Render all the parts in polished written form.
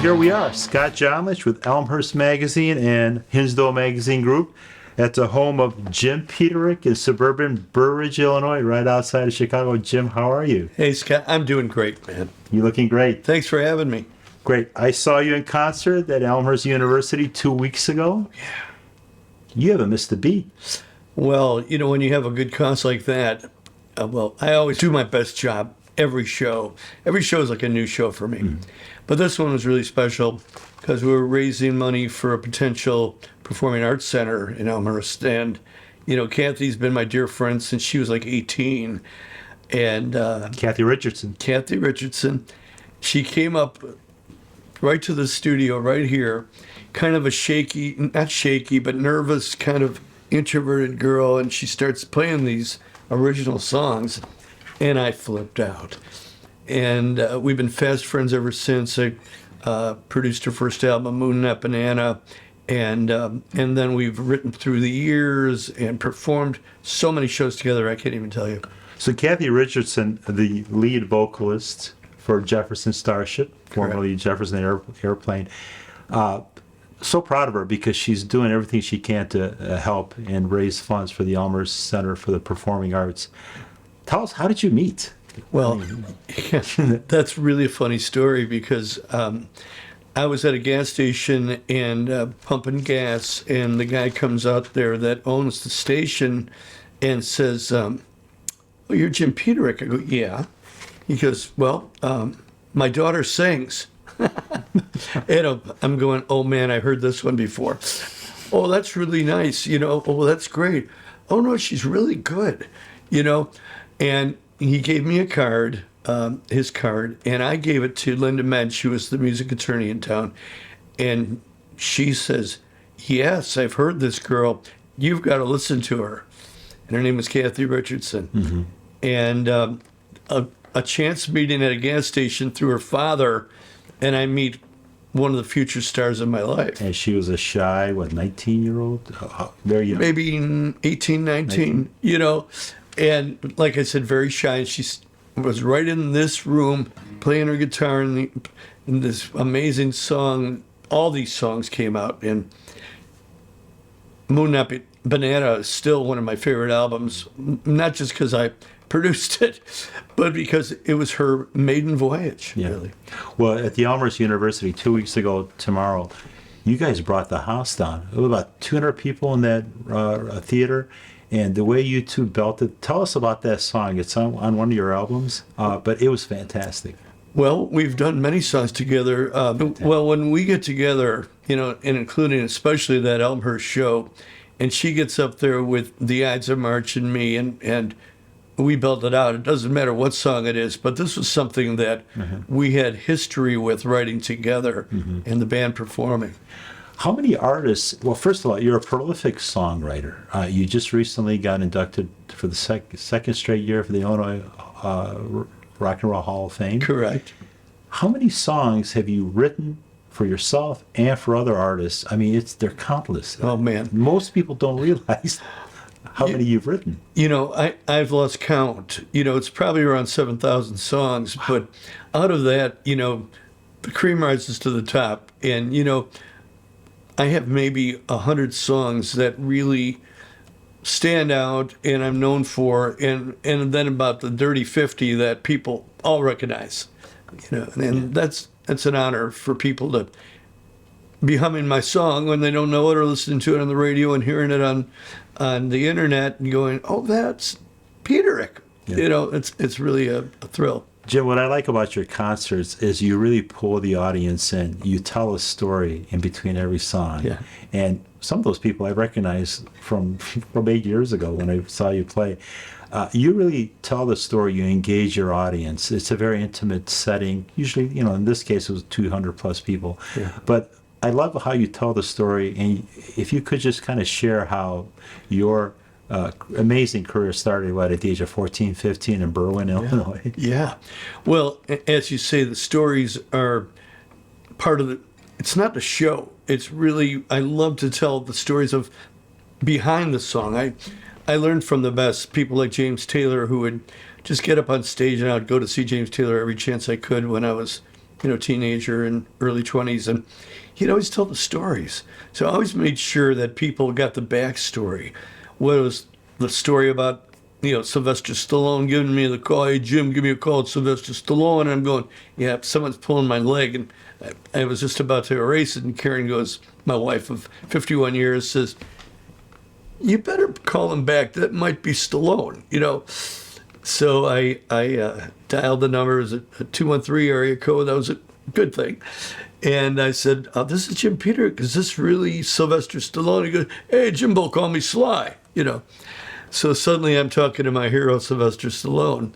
here we are, Scott Jonlich with Elmhurst Magazine and Hinsdale Magazine Group at the home of Jim Peterik in suburban Burridge, Illinois, right outside of Chicago. Jim, how are you? Hey, Scott, I'm doing great, man. You looking great. Thanks for having me. Great. I saw you in concert at Elmhurst University 2 weeks ago. Yeah. You haven't missed a beat. Well, you know, when you have a good cause like that, I always do my best job every show. Every show is like a new show for me. But this one was really special because we were raising money for a potential performing arts center in Elmhurst. And, you know, Kathy's been my dear friend since she was like 18. And Kathy Richardson. Kathy Richardson, she came up right to the studio right here, kind of a shaky, not shaky, but nervous, kind of introverted girl. And she starts playing these original songs. And I flipped out. And we've been fast friends ever since. I produced her first album, Moon Nut Banana. And then we've written through the years and performed so many shows together, I can't even tell you. So Kathy Richardson, the lead vocalist for Jefferson Starship, formerly Jefferson Airplane, so proud of her because she's doing everything she can to help and raise funds for the Elmhurst Center for the Performing Arts. Tell us, how did you meet? Well, that's really a funny story because I was at a gas station and pumping gas, and the guy comes out there that owns the station and says, "Oh, you're Jim Peterik." I go, "Yeah." He goes, "Well, my daughter sings." And I'm going, "Oh man, I heard this one before." "Oh, that's really nice. You know, oh, that's great. Oh no, she's really good. You know." And he gave me a card, his card, and I gave it to Linda Mensch, who was the music attorney in town. And she says, "Yes, I've heard this girl. You've got to listen to her." And her name was Kathy Richardson. Mm-hmm. And a chance meeting at a gas station through her father, and I meet one of the future stars of my life. And she was a shy, 19-year-old? Very young. Maybe 18, 19, you know. And like I said, very shy. And she was right in this room playing her guitar in this amazing song. All these songs came out. And Moon Nut Banana is still one of my favorite albums, not just because I produced it, but because it was her maiden voyage, really. Well, at the Elmhurst University 2 weeks ago tomorrow, you guys brought the house down. There were about 200 people in that theater. And the way you two belted, tell us about that song. It's on one of your albums, but it was fantastic. Well, we've done many songs together. Well, when we get together, you know, and including especially that Elmhurst show, and she gets up there with The Ides of March and me, and we belt it out. It doesn't matter what song it is, but this was something that we had history with writing together and the band performing. How many artists, well, first of all, you're a prolific songwriter. You just recently got inducted for the second straight year for the Illinois Rock and Roll Hall of Fame. Correct. How many songs have you written for yourself and for other artists? I mean, they're countless. Oh, man. Most people don't realize how many you've written. You know, I've lost count. You know, it's probably around 7,000 songs, but out of that, you know, the cream rises to the top. And, you know, I have maybe 100 songs that really stand out and I'm known for, and then about the dirty 50 that people all recognize. You know, and that's an honor for people to be humming my song when they don't know it or listening to it on the radio and hearing it on the internet and going, "Oh, that's Peterik." Yeah. You know, it's really a thrill. Jim, what I like about your concerts is you really pull the audience in. You tell a story in between every song. Yeah. And some of those people I recognize from 8 years ago when I saw you play. You really tell the story. You engage your audience. It's a very intimate setting. Usually, you know, in this case, it was 200 plus people. Yeah. But I love how you tell the story. And if you could just kind of share how your amazing career started, at the age of 14, 15 in Berwyn, Illinois. Yeah. Well, as you say, the stories are part of the, it's not the show. It's really, I love to tell the stories of behind the song. I learned from the best, people like James Taylor, who would just get up on stage, and I would go to see James Taylor every chance I could when I was teenager in early 20s, and he'd always tell the stories. So I always made sure that people got the backstory. What was the story about, Sylvester Stallone giving me the call, hey, Jim, give me a call, it's Sylvester Stallone. And I'm going, yeah, someone's pulling my leg. And I was just about to erase it, and Karen goes, my wife of 51 years, says, you better call him back. That might be Stallone, So I dialed the number. It was a 213 area code. That was a good thing. And I said, this is Jim Peterik. Is this really Sylvester Stallone? He goes, hey, Jimbo, call me Sly, So suddenly I'm talking to my hero, Sylvester Stallone.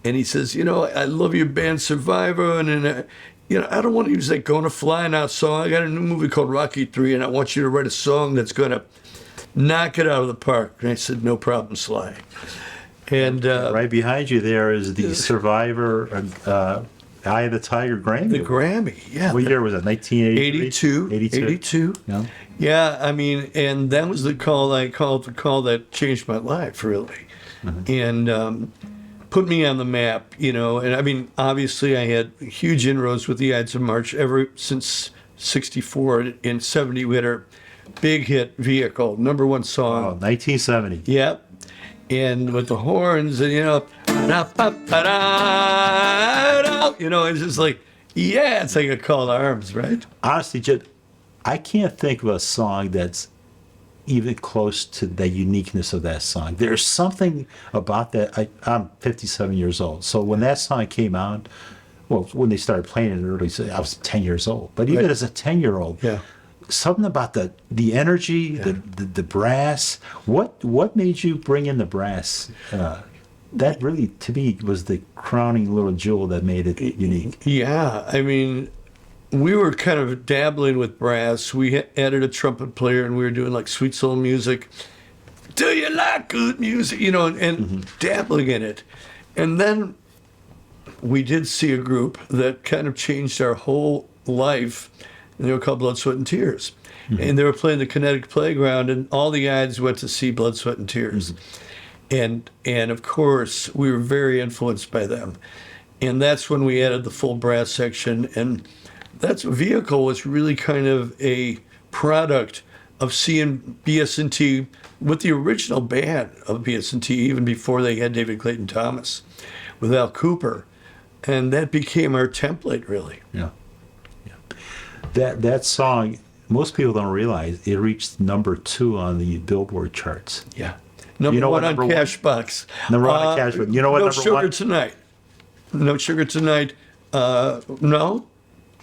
And he says, I love your band Survivor. And then, I don't want to use that Gonna Fly Now song. I got a new movie called Rocky 3, and I want you to write a song that's going to knock it out of the park. And I said, no problem, Sly. And right behind you there is the Survivor Eye of the Tiger Grammy. The Grammy, yeah. What year was it? 1982? 82. Yeah. Yeah, I mean, and that was the call that changed my life, really. Mm-hmm. And put me on the map, And I mean, obviously I had huge inroads with the Ides of March ever since 64. In 70, we had our big hit Vehicle, #1 song. Oh, 1970. Yep. And with the horns and, it's just like, yeah, it's like a call to arms, right? Honestly, Jed, I can't think of a song that's even close to the uniqueness of that song. There's something about that. I'm 57 years old. So when that song came out, well, when they started playing it early, I was 10 years old. But even as a 10-year-old, yeah. Something about the energy, the brass. What made you bring in the brass? That really, to me, was the crowning little jewel that made it unique. Yeah, I mean, we were kind of dabbling with brass. We added a trumpet player, and we were doing like sweet soul music. Do you like good music? And dabbling in it. And then we did see a group that kind of changed our whole life. And they were called Blood, Sweat, and Tears. Mm-hmm. And they were playing the Connecticut Playground, and all the guys went to see Blood, Sweat, and Tears. Mm-hmm. And of course, we were very influenced by them. And that's when we added the full brass section. And that's Vehicle was really kind of a product of seeing BS&T with the original band of BS&T, even before they had David Clayton Thomas, with Al Cooper. And that became our template, really. Yeah. That song, most people don't realize it reached #2 on the Billboard charts. Yeah. Number one on Cashbox. Number one on Cashbox. You know what? No number Sugar one? Tonight. No Sugar Tonight. No.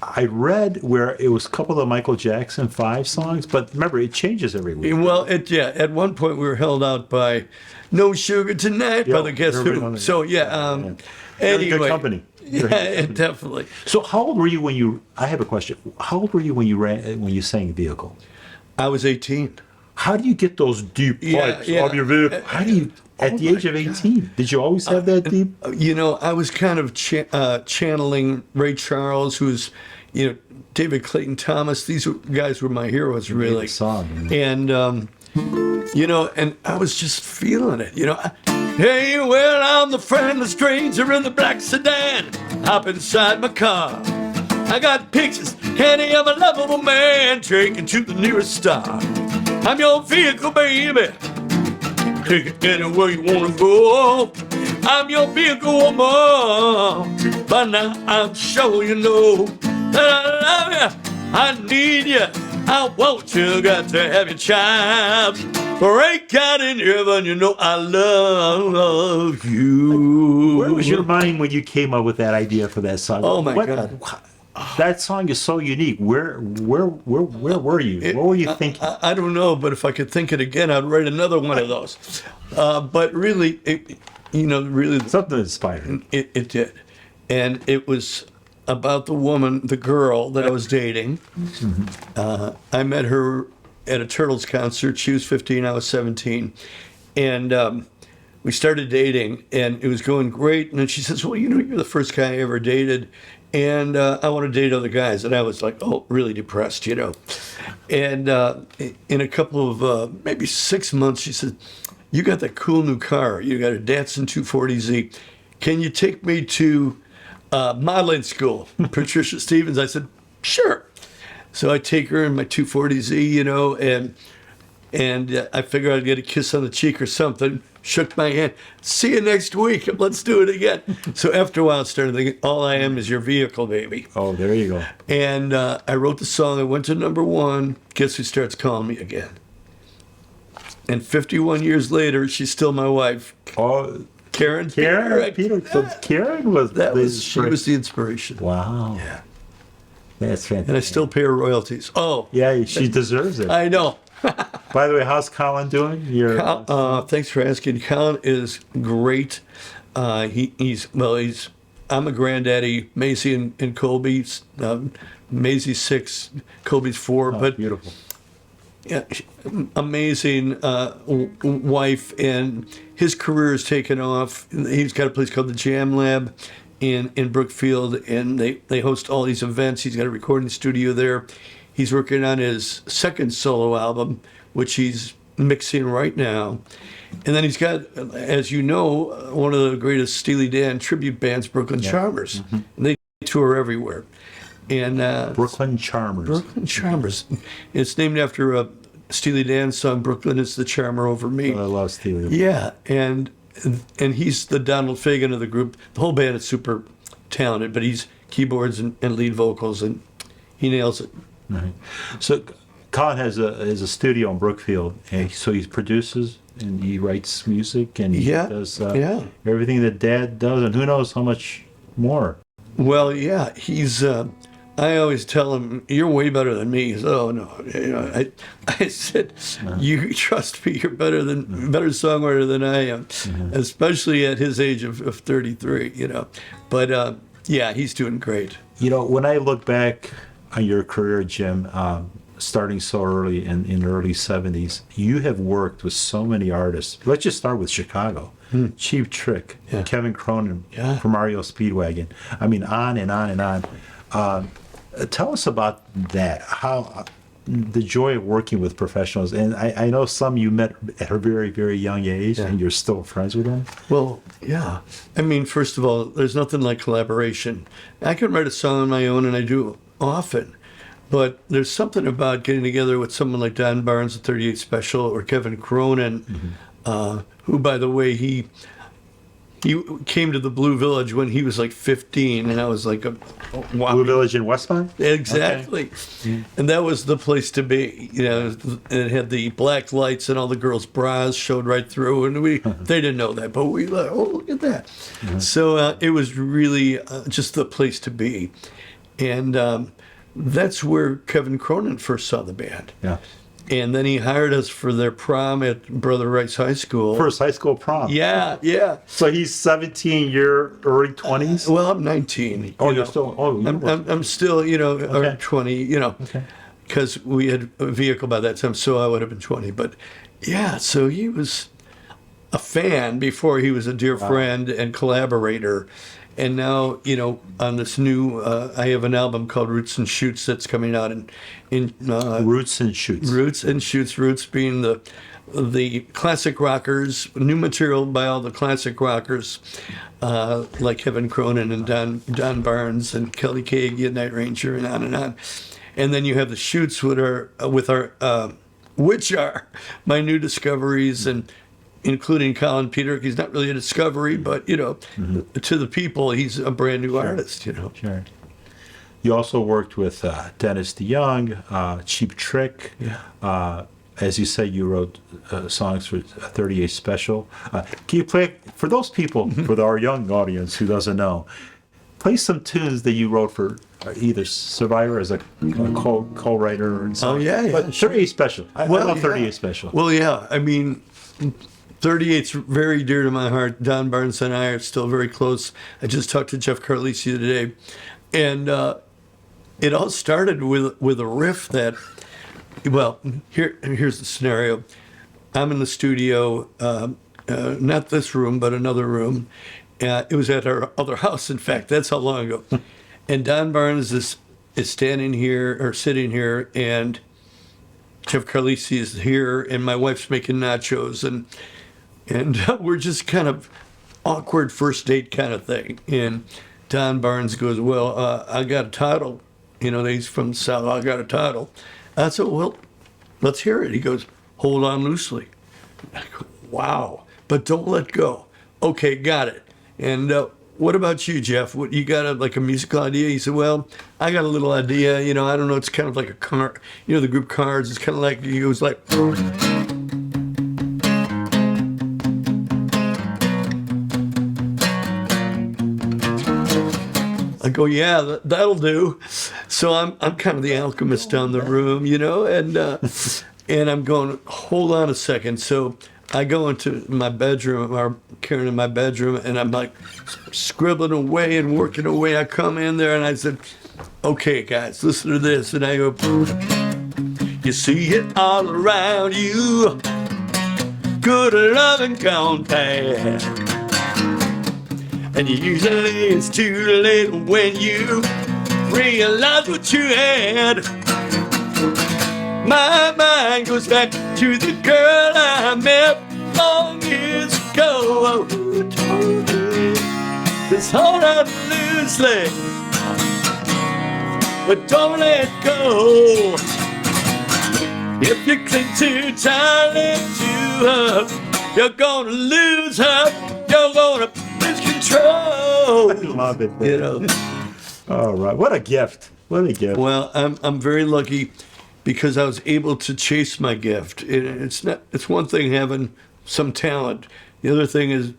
I read where it was a couple of Michael Jackson 5 songs, but remember, it changes every week. Well, at one point we were held out by No Sugar Tonight by the Guess Who. So, anyway. Good company. Yeah, definitely. So how old were you I have a question. How old were you when you sang Vehicle? I was 18. How do you get those deep pipes of your vehicle? How do you, at the age of 18, did you always have that deep? I was kind of channeling Ray Charles, who's, David Clayton Thomas. These guys were my heroes, really. Song, and, and I was just feeling it, Hey, well, I'm the friendly stranger in the black sedan. Hop inside my car. I got pictures, handy of a lovable man taken to the nearest star. I'm your vehicle, baby. Take it anywhere you want to go. I'm your vehicle, woman. By now, I'm sure you know that I love you. I need you. I want you. Got to have your child. Break out in heaven, I love you. Where was your mind when you came up with that idea for that song? Oh my God. That song is so unique. Where were you? What were you thinking? I don't know, but if I could think it again, I'd write another one of those. But really, really something inspiring. It did. And it was about the girl that I was dating. Mm-hmm. I met her at a Turtles concert. She was 15, I was 17. And we started dating, and it was going great. And then she says, well, you're the first guy I ever dated, and I want to date other guys. And I was like, really depressed, And in a couple of, maybe 6 months, she said, you got that cool new car. You got a Datsun 240Z. Can you take me to Modeling school. Patricia Stevens. I said, sure. So I take her in my 240Z, you know, and I figured I'd get a kiss on the cheek or something. Shook my hand. See you next week. Let's do it again. So after a while, I started thinking, all I am is your vehicle, baby. Oh, there you go. And I wrote the song. I went to #1. Guess who starts calling me again? And 51 years later, she's still my wife. Oh, Karen Peter. So Karen was she was the inspiration. Wow. Yeah. That's fantastic. And I still pay her royalties. Oh. Yeah, she deserves it. I know. By the way, how's Colin doing? Thanks for asking. Colin is great. I'm a granddaddy. Maisie and Colby's. Maisie's 6, Colby's 4. But beautiful. Yeah, amazing wife, and his career has taken off. He's got a place called the Jam Lab in Brookfield, and they host all these events. He's got a recording studio there. He's working on his second solo album, which he's mixing right now. And then he's got, as you know, one of the greatest Steely Dan tribute bands, Brooklyn Charmers. Mm-hmm. And they tour everywhere. And Brooklyn Charmers. Brooklyn Charmers. It's named after a Steely Dan song, Brooklyn is the Charmer over me. Oh, I love Steely. Yeah, and he's the Donald Fagen of the group. The whole band is super talented, but he's keyboards and lead vocals, and he nails it. Right. So Colin has a studio in Brookfield, and so he produces and he writes music and he does everything that Dad does, and who knows how much more. Well, yeah, he's. I always tell him, "You're way better than me." He said, "Oh no," I said, "You trust me. You're better songwriter than I am, especially at his age of 33." You know, but yeah, he's doing great. You know, when I look back on your career, Jim, starting so early in the early 70s, you have worked with so many artists. Let's just start with Chicago. Cheap Trick, Kevin Cronin from REO Speedwagon. I mean, on and on and on. Tell us about that. How the joy of working with professionals, and I know some you met at a very, very young age, and you're still friends with them. Well, yeah. I mean, first of all, there's nothing like collaboration. I can write a song on my own, and I do often. But there's something about getting together with someone like Don Barnes at 38 Special or Kevin Cronin, who, by the way, he came to the Blue Village when he was like 15, and I was like Blue Village in Westmont? Exactly. Okay. And that was the place to be. You know, it had the black lights and all the girls' bras showed right through, and they didn't know that, but we like, oh, look at that. So it was really just the place to be. And that's where Kevin Cronin first saw the band. Yeah. And then he hired us for their prom at Brother Rice High School. First high school prom. Yeah, yeah. So he's 17, you're early 20s? Well, I'm 19. Oh, you're still... Oh, I'm still, early 20, because we had a vehicle by that time, so I would have been 20. But, yeah, so he was a fan before he was a dear friend and collaborator. And now, on this new, I have an album called Roots and Shoots that's coming out in Roots and Shoots. Roots and Shoots. Roots being the classic rockers, new material by all the classic rockers, like Kevin Cronin and Don Barnes and Kelly Keagy and Night Ranger and on and on. And then you have the Shoots which are my new discoveries, and including Colin Peterik. He's not really a discovery, but, to the people, he's a brand new artist, Sure. You also worked with Dennis DeYoung, Cheap Trick. Yeah. As you say, you wrote songs for 38 Special. Can you play, for those people, for our young audience who doesn't know, play some tunes that you wrote for either Survivor as a co-writer or something. Oh, yeah. But 38 Special. I love 38 Special. Well, yeah. I mean... 38's very dear to my heart. Don Barnes and I are still very close. I just talked to Jeff Carlisi today. And it all started with a riff that, well, here's the scenario. I'm in the studio, not this room, but another room. It was at our other house, in fact. That's how long ago. And Don Barnes is standing here, or sitting here, and Jeff Carlisi is here, and my wife's making nachos, and we're just kind of awkward first date kind of thing. And Don Barnes goes, well, I got a title. He's from the South. I got a title. I said, well, let's hear it. He goes, hold on loosely. I go, wow, but don't let go. Okay, got it. And what about you, Jeff? What you got a musical idea? He said, well, I got a little idea. I don't know. It's kind of like a car. The group Cars. It's kind of like he was like. I go, yeah, that'll do. So I'm kind of the alchemist down the room, and I'm going, hold on a second. So I go into my bedroom, or Karen in my bedroom, and I'm like scribbling away and working away. I come in there and I said, okay, guys, listen to this. And I go, you see it all around you, good love and gone bad. And usually it's too late when you realize what you had. My mind goes back to the girl I met long years ago. Who told me this hold on loosely, but don't let go. If you cling too tightly to her, you're gonna lose her. You're gonna lose control. I love it. All right. What a gift. What a gift. Well, I'm very lucky because I was able to chase my gift. It's one thing having some talent. The other thing is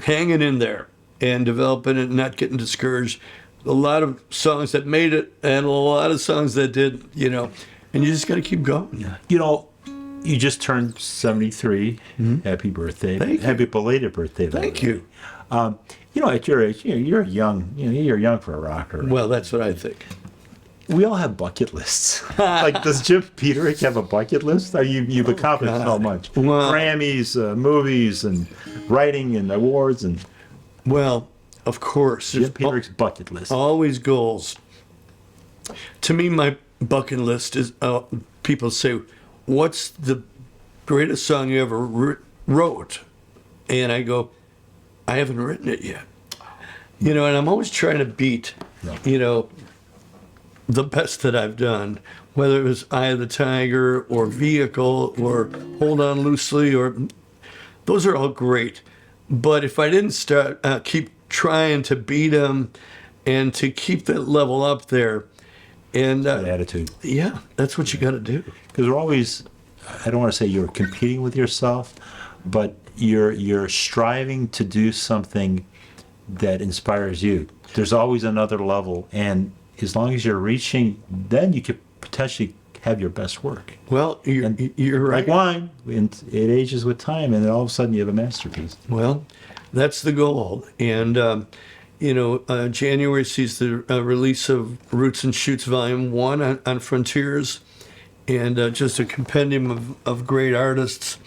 hanging in there and developing it and not getting discouraged. A lot of songs that made it and a lot of songs that did, and you just got to keep going. You just turned 73. Mm-hmm. Happy birthday. Thank you. Happy belated birthday. Thank you. At your age, you're young. You're young for a rocker. Right? Well, that's what I think. We all have bucket lists. Like, does Jim Peterik have a bucket list? You've accomplished so much. Well, Grammys, movies, and writing, and awards, and. Well, of course. Jim Peterik's bucket list. Always goals. To me, my bucket list is people say, what's the greatest song you ever wrote? And I go, I haven't written it yet. And I'm always trying to beat, the best that I've done, whether it was Eye of the Tiger or Vehicle or Hold On Loosely, or those are all great. But if I didn't start, keep trying to beat them and to keep that level up there, and attitude. Yeah, that's what you got to do. Because we're always, I don't want to say you're competing with yourself, but you're striving to do something that inspires you. There's always another level, and as long as you're reaching, then you could potentially have your best work. Well, you're right. Like wine, it ages with time, and then all of a sudden you have a masterpiece. Well, that's the goal. And, January sees the release of Roots and Shoots Volume 1 on Frontiers, and just a compendium of great artists.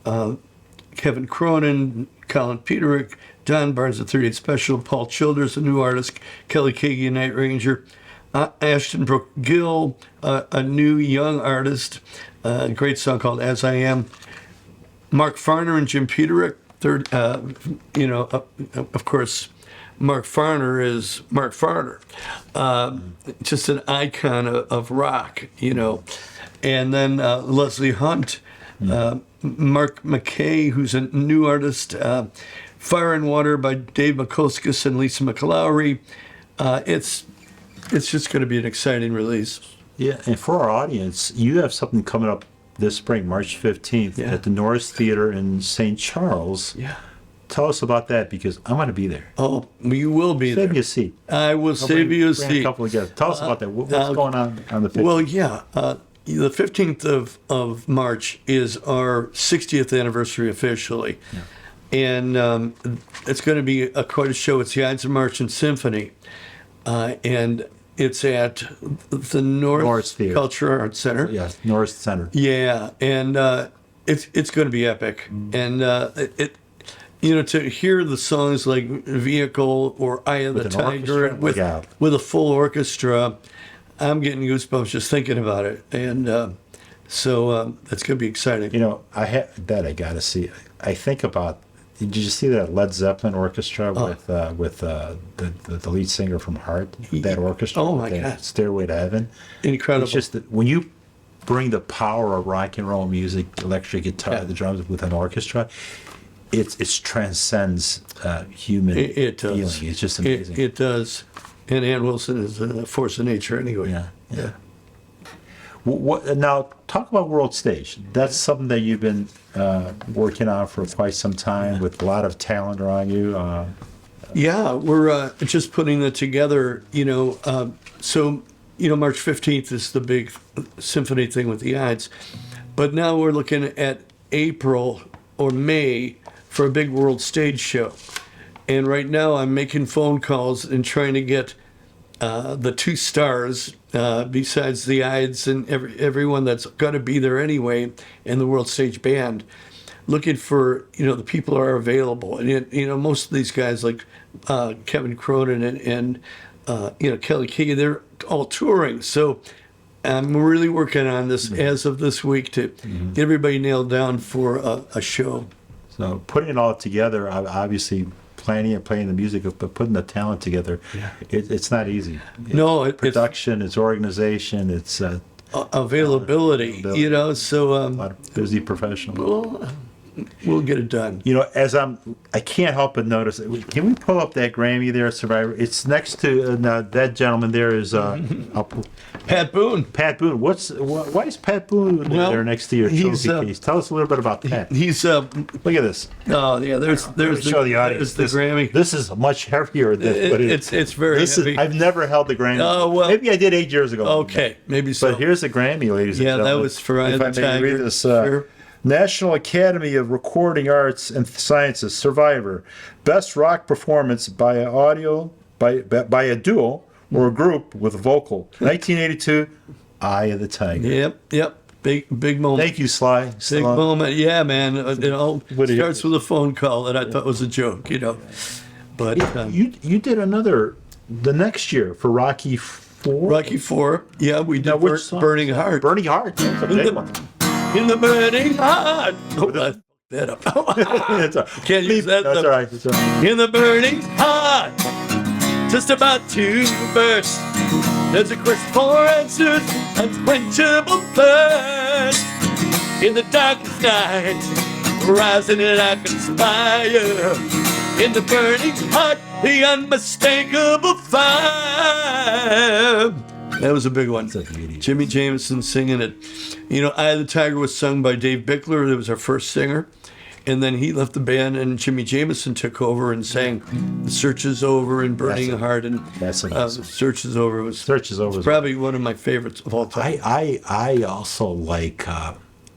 Kevin Cronin, Colin Peterik, Don Barnes, the 38 Special, Paul Childers, a new artist, Kelly Kagi, Night Ranger, Ashton Brooke Gill, a new young artist, a great song called As I Am, Mark Farner and Jim Peterik, of course, Mark Farner is Mark Farner, just an icon of rock, and then Leslie Hunt, Mark McKay, who's a new artist, Fire and Water by Dave McCoskis and Lisa McLaury. It's just going to be an exciting release. Yeah, and for our audience, you have something coming up this spring, March 15th, at the Norris Theater in St. Charles. Yeah. Tell us about that, because I'm going to be there. Oh, you will be there. Save you a seat. I will save you a Bring seat. a couple together. Tell us about that. What's going on the 15th? Well, yeah. The 15th of March is our 60th anniversary officially. Yeah. And it's going to be quite a show. It's the Ides of March and Symphony. And it's at the North Cultural Arts Center. Yes, North Center. Yeah, and it's going to be epic. And to hear the songs like Vehicle or Eye of the Tiger with a full orchestra, I'm getting goosebumps just thinking about it. And so that's going to be exciting. I got to see. I think about did you see that Led Zeppelin orchestra with the lead singer from Heart? That orchestra. Oh my that God. Stairway to Heaven. Incredible. It's just that when you bring the power of rock and roll music, electric guitar, the drums with an orchestra, it transcends human It feeling. does. It's just amazing. It does. And Ann Wilson is a force of nature anyway. Yeah. Now, talk about World Stage. That's something that you've been working on for quite some time with a lot of talent around you. Yeah, we're just putting it together, so, March 15th is the big symphony thing with the Ides. But now we're looking at April or May for a big World Stage show. And right now I'm making phone calls and trying to get the two stars, besides the Ides and everyone that's got to be there anyway, and the World Stage Band, looking for, the people are available. And, most of these guys like Kevin Cronin and Kelly Key, they're all touring. So I'm really working on this as of this week to get everybody nailed down for a show. So putting it all together, obviously planning and playing the music, but putting the talent together, it's not easy. No, Production, it's organization, it's availability, so a lot of busy professionals. we'll get it done. I can't help but notice. Can we pull up that Grammy there, Survivor? It's next to that gentleman there is Pat Boone. Pat Boone. Why is Pat Boone there next to your trophy case? Tell us a little bit about Pat. He's Look at this. oh yeah, there's Show the audience. there's the Grammy. This is much heavier than what It's very heavy. I've never held the Grammy. Oh, well. Maybe I did 8 years ago. Okay, maybe so. But here's the Grammy, ladies and gentlemen. that was for Eye If of I the may Tiger. read this. Sure. National Academy of Recording Arts and Sciences, Survivor, Best Rock Performance by by a duo or a group with vocal. 1982, Eye of the Tiger. Yep. Big moment. Thank you, Sly. Big moment. Yeah, man. It all What do you- starts with a phone call that I thought was a joke, But You did the next year for Rocky IV. Rocky IV. Yeah, we did Which song? Burning Heart. Burning Heart. That's a big one. In the burning heart. Oh, I fucked that up. That's all right. Can't use that. That's all right. That's all right. In the burning heart, just about to burst. There's a quest for answers, unquenchable thirst. In the darkest night, rising like a fire. In the burning heart, the unmistakable fire. That was a big one. Jimmy Jameson singing it. Eye of the Tiger was sung by Dave Bickler. That was our first singer. And then he left the band, and Jimmy Jameson took over and sang The Search Is Over and Burning Heart. And That's amazing. Search Is Over Search Is Over. was probably one of my favorites of all time. I also like,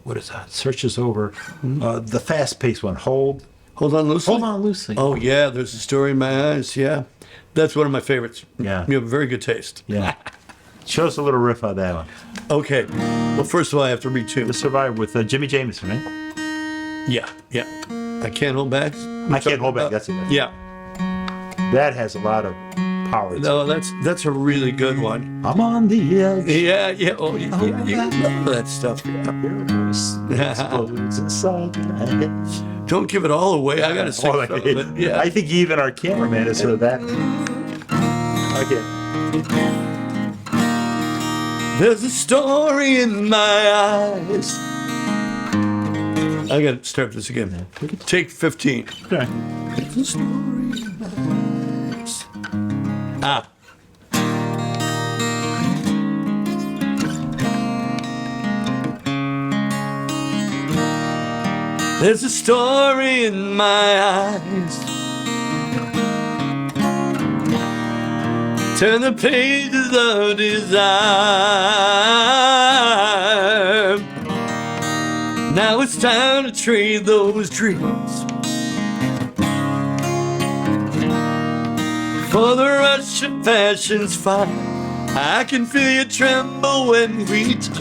what is that? Search Is Over. The fast-paced one. Hold Hold On Loosely? On Loosely. Oh, yeah, There's a Story in My Eyes. Yeah. That's one of my favorites. Yeah. You have very good taste. Yeah. Show us a little riff on that one. Okay. Well, first of all, I have to read two. The Survivor with Jimmy Jameson, right? Yeah. I Can't Hold Back. I Can't Hold Back. That's it. Yeah. That has a lot of power. No, that's a really good one. I'm on the edge. Yeah. Oh, yeah. You love that stuff. Yeah. Explodes inside my head. Don't give it all away. I gotta sing some of it. Yeah. I think even our cameraman has heard that. Okay. There's a story in my eyes. I gotta start this again. Take 15. Okay. There's a story in my eyes. There's a story in my eyes. Turn the pages of desire. Now it's time to trade those dreams for the rush of passion's fire. I can feel you tremble when we touch,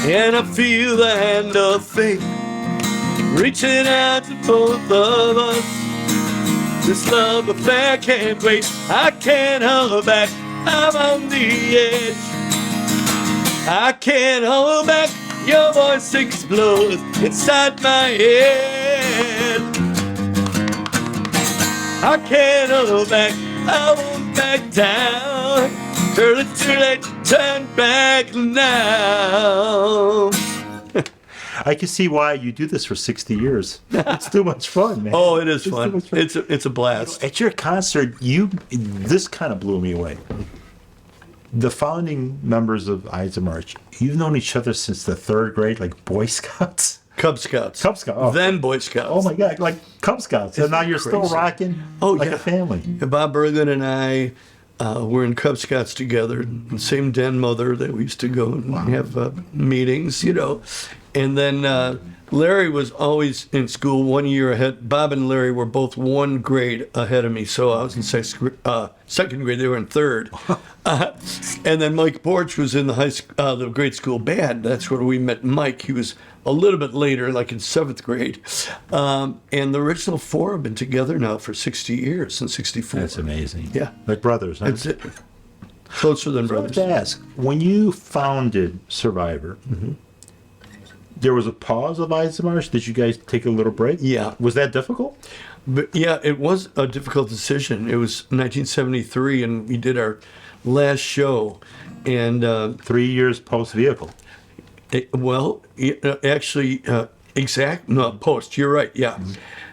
and I feel the hand of fate reaching out to both of us. This love affair can't wait. I can't hold back. I'm on the edge. I can't hold back. Your voice explodes inside my head. I can't hold back, I won't back down. Girl, it's too late to turn back now. I can see why you do this for 60 years. It's too much fun, man. Oh, it is It's too fun. much fun. It's a blast. At your concert, this kind of blew me away. The founding members of Ides of March, you've known each other since the 3rd grade, like Boy Scouts? Cub Scouts. Cub Scouts. Oh. Then Boy Scouts. Oh my God, like Cub Scouts. And now you're still crazy? rocking Oh, like yeah. a family. Bob Berglund and I were in Cub Scouts together. Same den mother that we used to go and have meetings, And then Larry was always in school 1 year ahead. Bob and Larry were both 1 grade ahead of me. So I was in second grade. They were in 3rd. And then Mike Borch was in the grade school band. That's where we met Mike. He was a little bit later, like in 7th grade. And the original 4 have been together now for 60 years, since 64. That's amazing. Yeah. Like brothers, huh? That's it. Closer than I have brothers. to ask, when you founded Survivor, there was a pause of Ides of March? Did you guys take a little break? Yeah. Was that difficult? But yeah, it was a difficult decision. It was 1973, and we did our last show. And 3 years post-vehicle. Post. You're right. Yeah.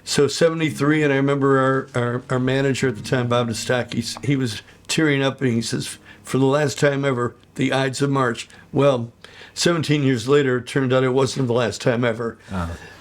So 73, and I remember our manager at the time, Bob DeStock, he was tearing up, and he says, "For the last time ever, the Ides of March." Well, 17 years later, it turned out it wasn't the last time ever.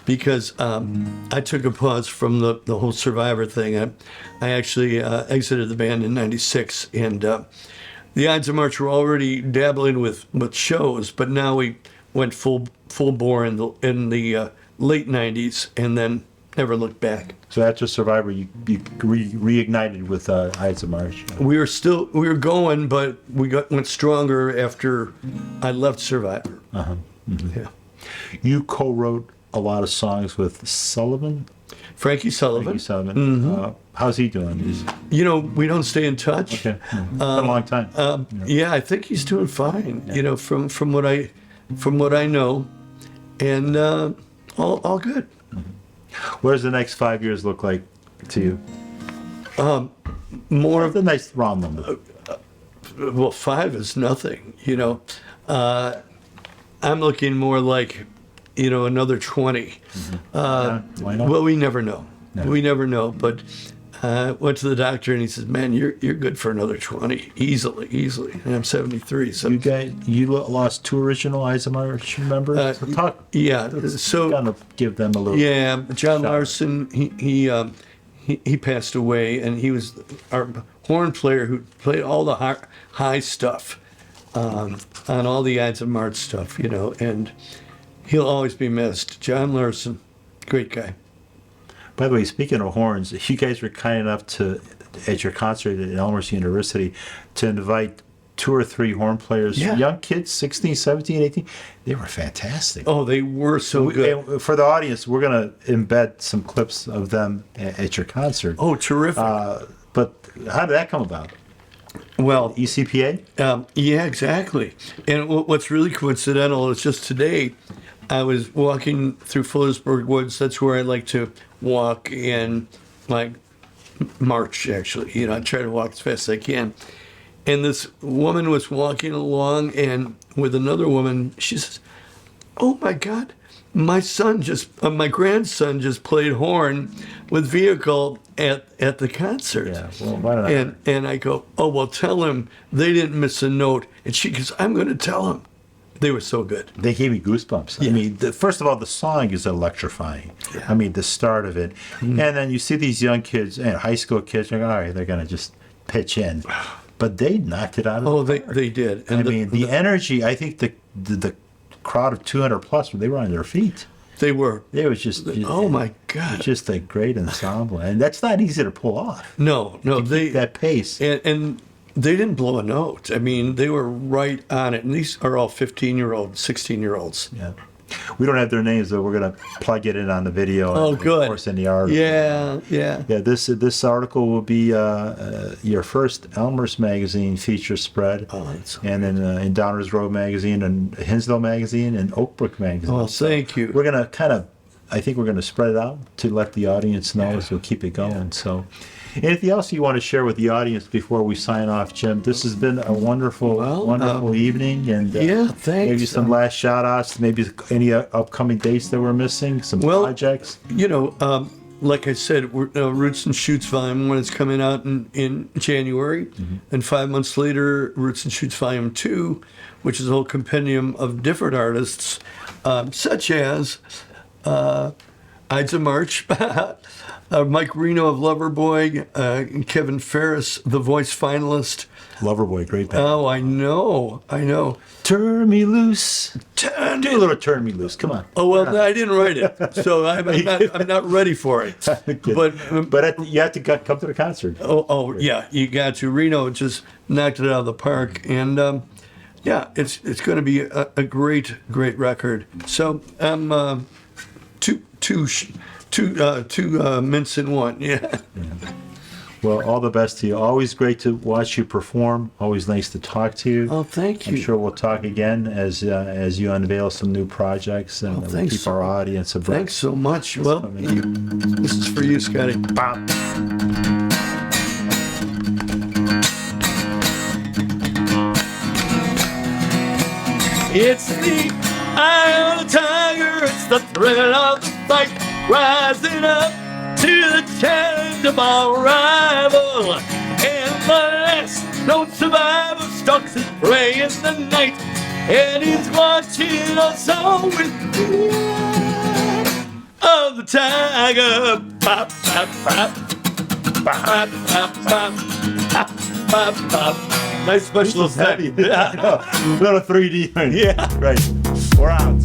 Because I took a pause from the whole Survivor thing. I actually exited the band in '96, and the Ides of March were already dabbling with shows, but now we went full bore in the late '90s, and then never looked back. So after Survivor, you reignited with Ides of March. We were going, but we went stronger after I left Survivor. Yeah. You co-wrote a lot of songs with Sullivan. Frankie Sullivan. Frankie Sullivan. How's he doing? We don't stay in touch. Okay. It's been a long time. Yeah, I think he's doing fine. From what I know, and all good. What does the next 5 years look like to you? More of The nice round number. well, 5 is nothing. I'm looking more like, another 20. Why not? Well, we never know. No. We never know. But I went to the doctor, and he says, "Man, you're good for another 20 easily." And I'm 73. So You lost 2 original Ides of March members. So talk. yeah. So Kind of give them a little. yeah, John Shout. Larson. He passed away, and he was our horn player who played all the high stuff on all the Ides of March stuff. And he'll always be missed. John Larson, great guy. By the way, speaking of horns, you guys were kind enough to, at your concert at Elmhurst University, to invite 2 or 3 horn players, Yeah. young kids, 16, 17, 18. They were fantastic. Oh, they were so good. And for the audience, we're going to embed some clips of them at your concert. Oh, terrific. But how did that come about? Well, ECPA? yeah, exactly. And what's really coincidental is just today, I was walking through Fullersburg Woods. That's where I like to walk and like march, actually. I try to walk as fast as I can. And this woman was walking along, and with another woman, she says, "Oh my God, my grandson just played horn with vehicle at the concert." Yeah, well, why don't I? And I go, "Oh, well, tell him they didn't miss a note." And she goes, "I'm going to tell him." They were so good. They gave me goosebumps. Yeah. I mean, first of all, the song is electrifying. Yeah. I mean, the start of it. And then you see these young kids, high school kids, you're like, all right, they're going to just pitch in. But they knocked it out of Oh, the they did. I mean, the energy, I think the crowd of 200 plus, they were on their feet. They were. It was just, Oh my it God. was just a great ensemble. And that's not easy to pull off. No, That pace. and they didn't blow a note. I mean, they were right on it. And these are all 15-year-olds, 16-year-olds. Yeah. We don't have their names, though. We're going to plug it in on the video. Oh, and, good. Of course, in the article. Yeah. Yeah, this article will be your first Elmhurst Magazine feature spread. Oh, that's so and then in Downers Road Magazine and Hinsdale Magazine and Oakbrook Magazine. Well, thank you. We're going to I think we're going to spread it out to let the audience know, so we'll keep it going. So, Anything else you want to share with the audience before we sign off, Jim? This has been a wonderful evening, and Yeah, thanks. maybe some last shout outs, maybe any upcoming dates that we're missing, some projects. Like I said, Roots and Shoots Volume 1 is coming out in January, and 5 months later, Roots and Shoots Volume 2, which is a whole compendium of different artists, such as Ides of March, Mike Reno of Loverboy, Kevin Ferris, The Voice finalist. Loverboy, great band. Oh, I know. Turn me loose. Do a little turn me loose. Come on. Oh, well, I didn't write it, so I'm not ready for it. But you have to come to the concert. Yeah, you got to. Reno just knocked it out of the park, and it's going to be a great record. So I'm two mints in one. Yeah. Well, all the best to you. Always great to watch you perform. Always nice to talk to you. Oh, thank you. I'm sure we'll talk again as you unveil some new projects, and we'll keep our audience abreast. Thanks so much. Well, this is for you, Scotty. Bop. It's the eye of the tiger. It's the thrill of the fight, rising up to the challenge of our rival. And the last known survivor stalks his prey in the night, and he's watching us all with the eye of the tiger. Pop, pop, pop. Pop, pop, pop. Pop, pop, pop. Nice special effect. Yeah. Little 3D thing. Yeah. Right. We're out.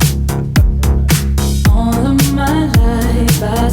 All of my life I